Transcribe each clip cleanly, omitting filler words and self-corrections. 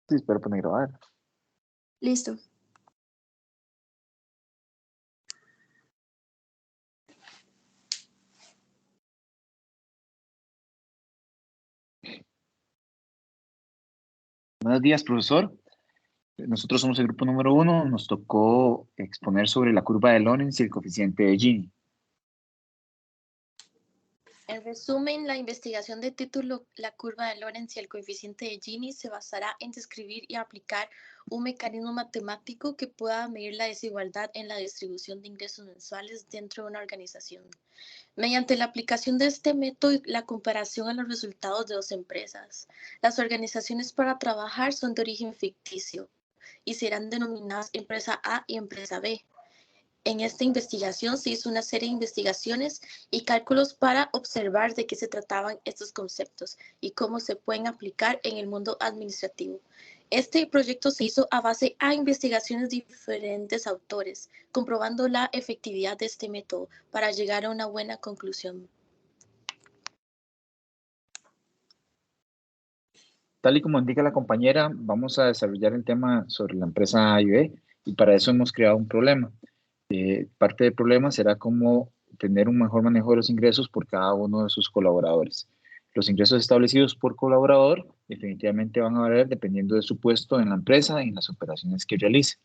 Sí, espero poner grabar. Listo. Buenos días, profesor. Nosotros somos el grupo número 1. Nos tocó exponer sobre la curva de Lorentz y el coeficiente de Gini. En resumen, la investigación de título La curva de Lorentz y el coeficiente de Gini se basará en describir y aplicar un mecanismo matemático que pueda medir la desigualdad en la distribución de ingresos mensuales dentro de una organización. Mediante la aplicación de este método y la comparación a los resultados de dos empresas, las organizaciones para trabajar son de origen ficticio y serán denominadas empresa A y empresa B. En esta investigación se hizo una serie de investigaciones y cálculos para observar de qué se trataban estos conceptos y cómo se pueden aplicar en el mundo administrativo. Este proyecto se hizo a base a investigaciones de diferentes autores, comprobando la efectividad de este método para llegar a una buena conclusión. Tal y como indica la compañera, vamos a desarrollar el tema sobre la empresa A y B y para eso hemos creado un problema. Parte del problema será cómo tener un mejor manejo de los ingresos por cada uno de sus colaboradores. Los ingresos establecidos por colaborador definitivamente van a variar dependiendo de su puesto en la empresa y en las operaciones que realice.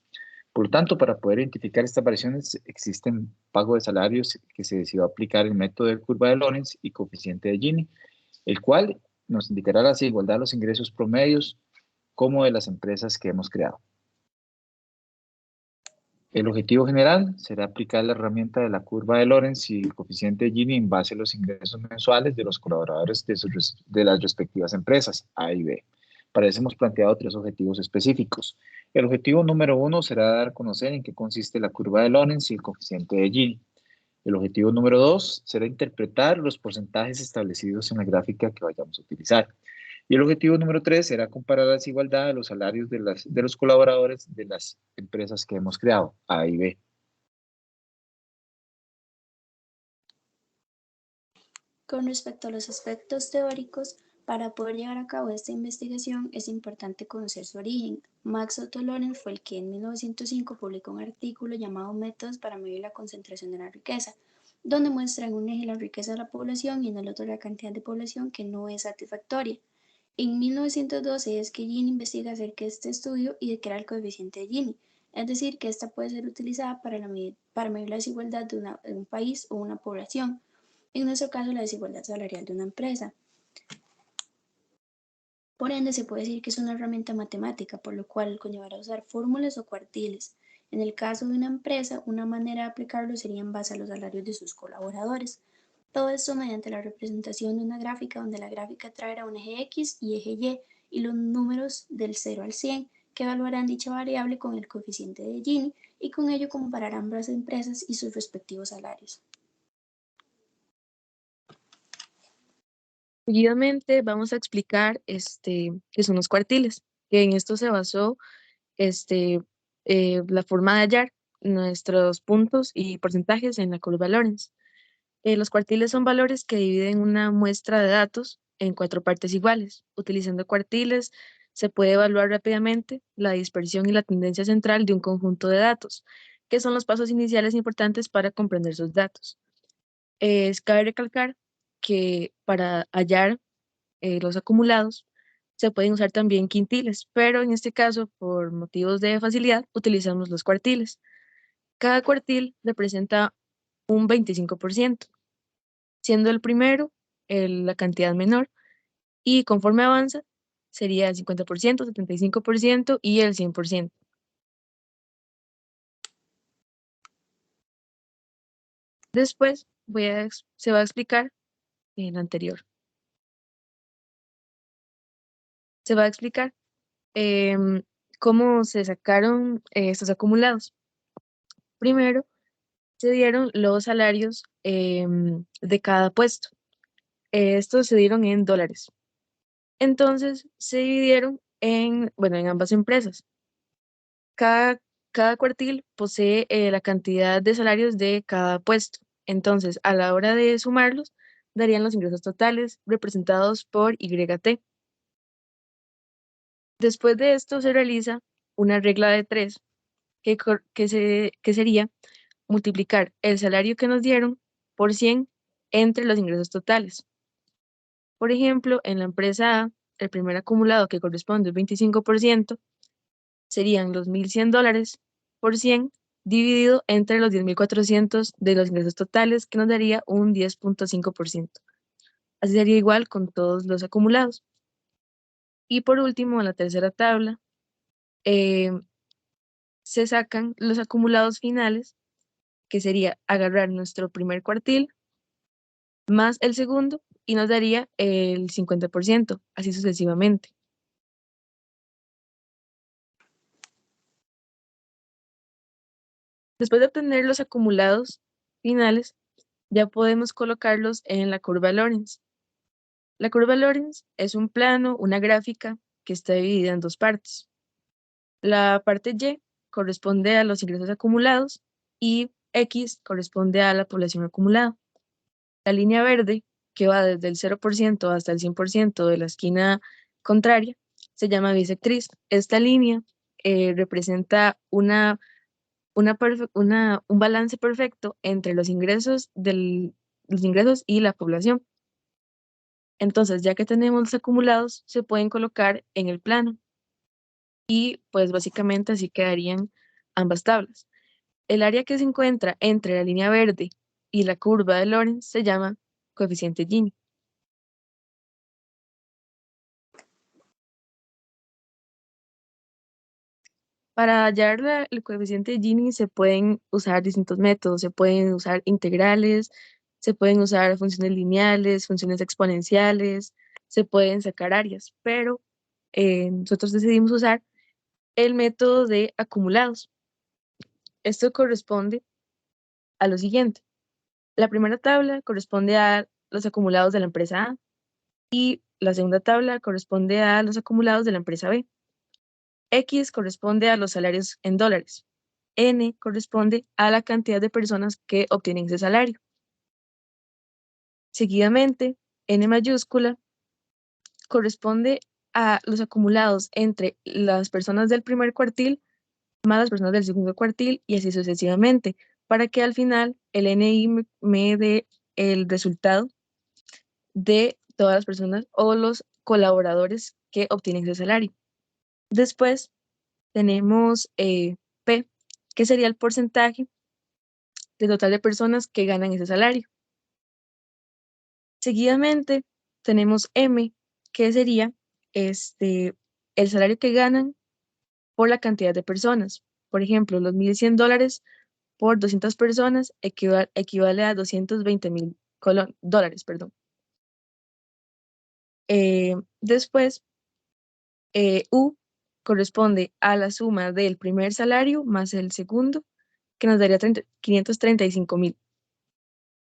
Por lo tanto, para poder identificar estas variaciones, existen pago de salarios que se decidió aplicar el método de curva de Lorentz y coeficiente de Gini, el cual nos indicará la desigualdad de los ingresos promedios como de las empresas que hemos creado. El objetivo general será aplicar la herramienta de la curva de Lorentz y el coeficiente de Gini en base a los ingresos mensuales de los colaboradores de las respectivas empresas A y B. Para eso hemos planteado tres objetivos específicos. El objetivo número 1 será dar a conocer en qué consiste la curva de Lorentz y el coeficiente de Gini. El objetivo número 2 será interpretar los porcentajes establecidos en la gráfica que vayamos a utilizar. Y el objetivo número 3 será comparar la desigualdad de los salarios de los colaboradores de las empresas que hemos creado, A y B. Con respecto a los aspectos teóricos, para poder llevar a cabo esta investigación es importante conocer su origen. Max Otto Lorenz fue el que en 1905 publicó un artículo llamado Métodos para medir la concentración de la riqueza, donde muestra en un eje la riqueza de la población y en el otro la cantidad de población que no es satisfactoria. En 1912 es que Gini investiga acerca de este estudio y de crear el coeficiente de Gini, es decir, que esta puede ser utilizada para medir la desigualdad de un país o una población, en nuestro caso la desigualdad salarial de una empresa. Por ende, se puede decir que es una herramienta matemática, por lo cual conllevará a usar fórmulas o cuartiles. En el caso de una empresa, una manera de aplicarlo sería en base a los salarios de sus colaboradores. Todo esto mediante la representación de una gráfica donde la gráfica traerá un eje X y eje Y los números del 0 al 100 que evaluarán dicha variable con el coeficiente de Gini y con ello comparar ambas empresas y sus respectivos salarios. Seguidamente vamos a explicar qué son los cuartiles, que en esto se basó este, la forma de hallar nuestros puntos y porcentajes en la curva Lorentz. Los cuartiles son valores que dividen una muestra de datos en cuatro partes iguales. Utilizando cuartiles se puede evaluar rápidamente la dispersión y la tendencia central de un conjunto de datos, que son los pasos iniciales importantes para comprender sus datos. Cabe recalcar que para hallar los acumulados se pueden usar también quintiles, pero en este caso, por motivos de facilidad, utilizamos los cuartiles. Cada cuartil representa un 25%, siendo el primero la cantidad menor, y conforme avanza sería el 50%, 75% y el 100%. Después se va a explicar el anterior. Se va a explicar em, cómo se sacaron estos acumulados. Primero, se dieron los salarios de cada puesto. Estos se dieron en dólares. Entonces, se dividieron en ambas empresas. Cada, cada cuartil posee la cantidad de salarios de cada puesto. Entonces, a la hora de sumarlos, darían los ingresos totales representados por YT. Después de esto se realiza una regla de 3 que sería multiplicar el salario que nos dieron por 100 entre los ingresos totales. Por ejemplo, en la empresa A, el primer acumulado que corresponde al 25% serían los $1,100 por 100 dividido entre los 10,400 de los ingresos totales, que nos daría un 10,5%. Así sería igual con todos los acumulados. Y por último, en la tercera tabla, se sacan los acumulados finales, que sería agarrar nuestro primer cuartil más el segundo y nos daría el 50%, así sucesivamente. Después de obtener los acumulados finales, ya podemos colocarlos en la curva Lorenz. La curva Lorenz es un plano, una gráfica que está dividida en dos partes. La parte Y corresponde a los ingresos acumulados y X corresponde a la población acumulada. La línea verde, que va desde el 0% hasta el 100% de la esquina contraria, se llama bisectriz. Esta línea representa un balance perfecto entre los ingresos y la población. Entonces, ya que tenemos los acumulados, se pueden colocar en el plano. Y pues básicamente así quedarían ambas tablas. El área que se encuentra entre la línea verde y la curva de Lorenz se llama coeficiente Gini. Para hallar el coeficiente de Gini se pueden usar distintos métodos, se pueden usar integrales, se pueden usar funciones lineales, funciones exponenciales, se pueden sacar áreas, pero nosotros decidimos usar el método de acumulados. Esto corresponde a lo siguiente. La primera tabla corresponde a los acumulados de la empresa A y la segunda tabla corresponde a los acumulados de la empresa B. X corresponde a los salarios en dólares. N corresponde a la cantidad de personas que obtienen ese salario. Seguidamente, N mayúscula corresponde a los acumulados entre las personas del primer cuartil más las personas del segundo cuartil y así sucesivamente, para que al final el NI me dé el resultado de todas las personas o los colaboradores que obtienen ese salario. Después tenemos P, que sería el porcentaje del total de personas que ganan ese salario. Seguidamente tenemos M, que sería el salario que ganan por la cantidad de personas. Por ejemplo, los $1,100 por 200 personas equivale a $220,000. Después, U corresponde a la suma del primer salario más el segundo, que nos daría 535,000,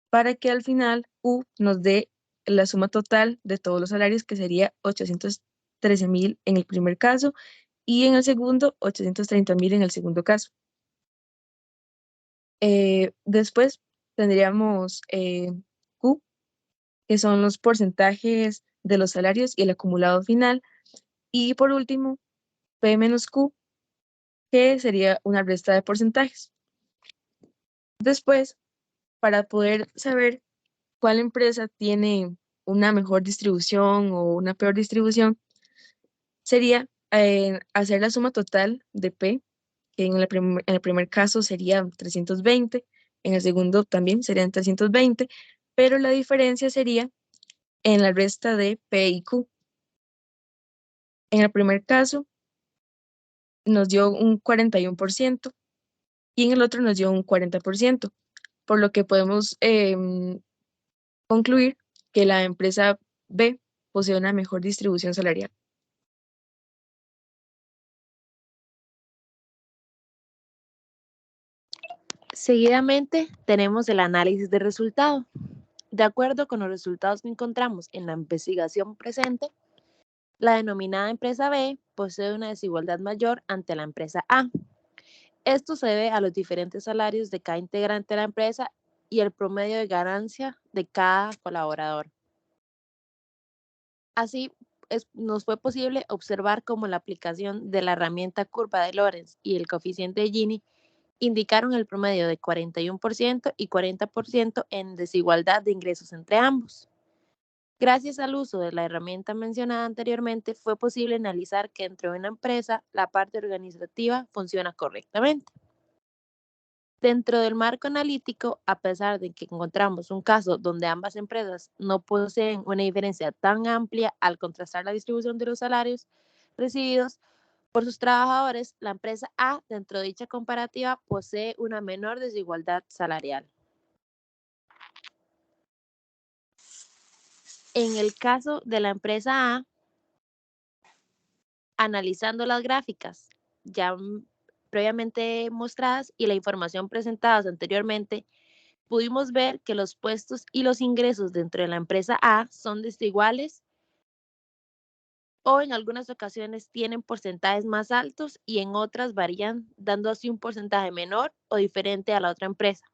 para que al final U nos dé la suma total de todos los salarios, que sería 813,000 en el primer caso, y en el segundo, 830,000 en el segundo caso. Después tendríamos Q, que son los porcentajes de los salarios y el acumulado final. Y por último, P menos Q, que sería una resta de porcentajes. Después, para poder saber cuál empresa tiene una mejor distribución o una peor distribución, sería hacer la suma total de P, que en el primer caso sería 320, en el segundo también serían 320, pero la diferencia sería en la resta de P y Q. En el primer caso nos dio un 41% y en el otro nos dio un 40%, por lo que podemos concluir que la empresa B posee una mejor distribución salarial. Seguidamente tenemos el análisis de resultado. De acuerdo con los resultados que encontramos en la investigación presente, la denominada empresa B posee una desigualdad mayor ante la empresa A. Esto se debe a los diferentes salarios de cada integrante de la empresa y el promedio de ganancia de cada colaborador. Así, nos fue posible observar cómo la aplicación de la herramienta curva de Lorenz y el coeficiente de Gini indicaron el promedio de 41% y 40% en desigualdad de ingresos entre ambos. Gracias al uso de la herramienta mencionada anteriormente, fue posible analizar que dentro de una empresa la parte organizativa funciona correctamente. Dentro del marco analítico, a pesar de que encontramos un caso donde ambas empresas no poseen una diferencia tan amplia al contrastar la distribución de los salarios recibidos por sus trabajadores, la empresa A, dentro de dicha comparativa, posee una menor desigualdad salarial. En el caso de la empresa A, analizando las gráficas ya previamente mostradas y la información presentadas anteriormente, pudimos ver que los puestos y los ingresos dentro de la empresa A son desiguales o en algunas ocasiones tienen porcentajes más altos y en otras varían, dando así un porcentaje menor o diferente a la otra empresa.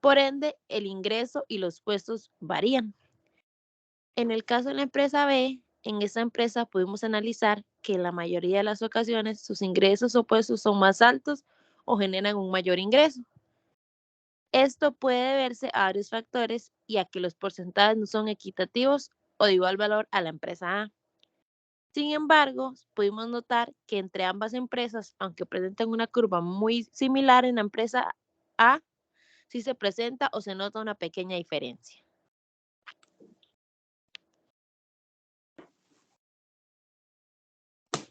Por ende, el ingreso y los puestos varían. En el caso de la empresa B, en esa empresa pudimos analizar que en la mayoría de las ocasiones sus ingresos o puestos son más altos o generan un mayor ingreso. Esto puede deberse a varios factores y a que los porcentajes no son equitativos o de igual valor a la empresa A. Sin embargo, pudimos notar que entre ambas empresas, aunque presentan una curva muy similar en la empresa A, sí se presenta o se nota una pequeña diferencia.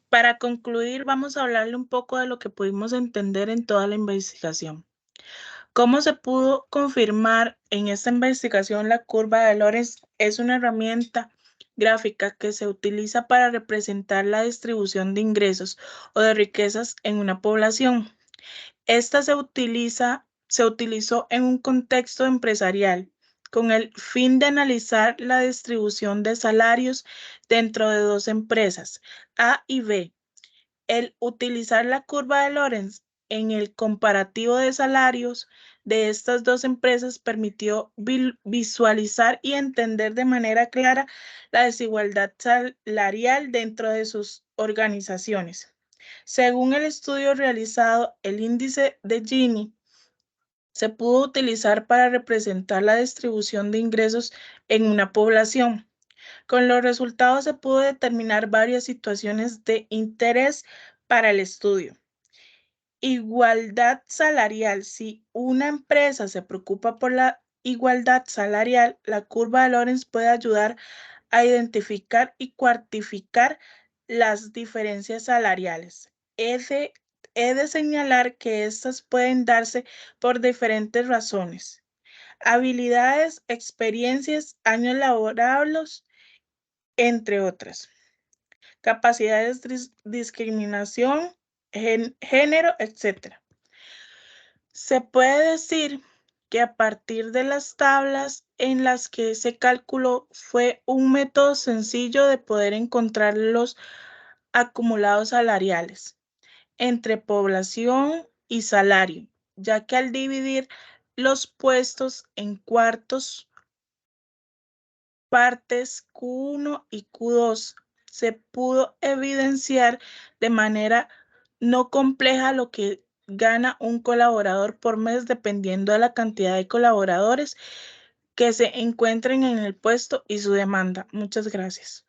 Para concluir, vamos a hablarle un poco de lo que pudimos entender en toda la investigación. ¿Cómo se pudo confirmar en esta investigación? La curva de Lorenz es una herramienta gráfica que se utiliza para representar la distribución de ingresos o de riquezas en una población. Esta se utilizó en un contexto empresarial con el fin de analizar la distribución de salarios dentro de dos empresas, A y B. El utilizar la curva de Lorenz en el comparativo de salarios de estas dos empresas permitió visualizar y entender de manera clara la desigualdad salarial dentro de sus organizaciones. Según el estudio realizado, el índice de Gini se pudo utilizar para representar la distribución de ingresos en una población. Con los resultados se pudo determinar varias situaciones de interés para el estudio. Igualdad salarial. Si una empresa se preocupa por la igualdad salarial, la curva de Lorenz puede ayudar a identificar y cuantificar las diferencias salariales. He de señalar que estas pueden darse por diferentes razones: habilidades, experiencias, años laborables, entre otras, capacidades, discriminación, género, etc. Se puede decir que a partir de las tablas en las que se calculó fue un método sencillo de poder encontrar los acumulados salariales entre población y salario, ya que al dividir los puestos en cuartos, partes Q1 y Q2, se pudo evidenciar de manera no compleja lo que gana un colaborador por mes dependiendo de la cantidad de colaboradores que se encuentren en el puesto y su demanda. Muchas gracias.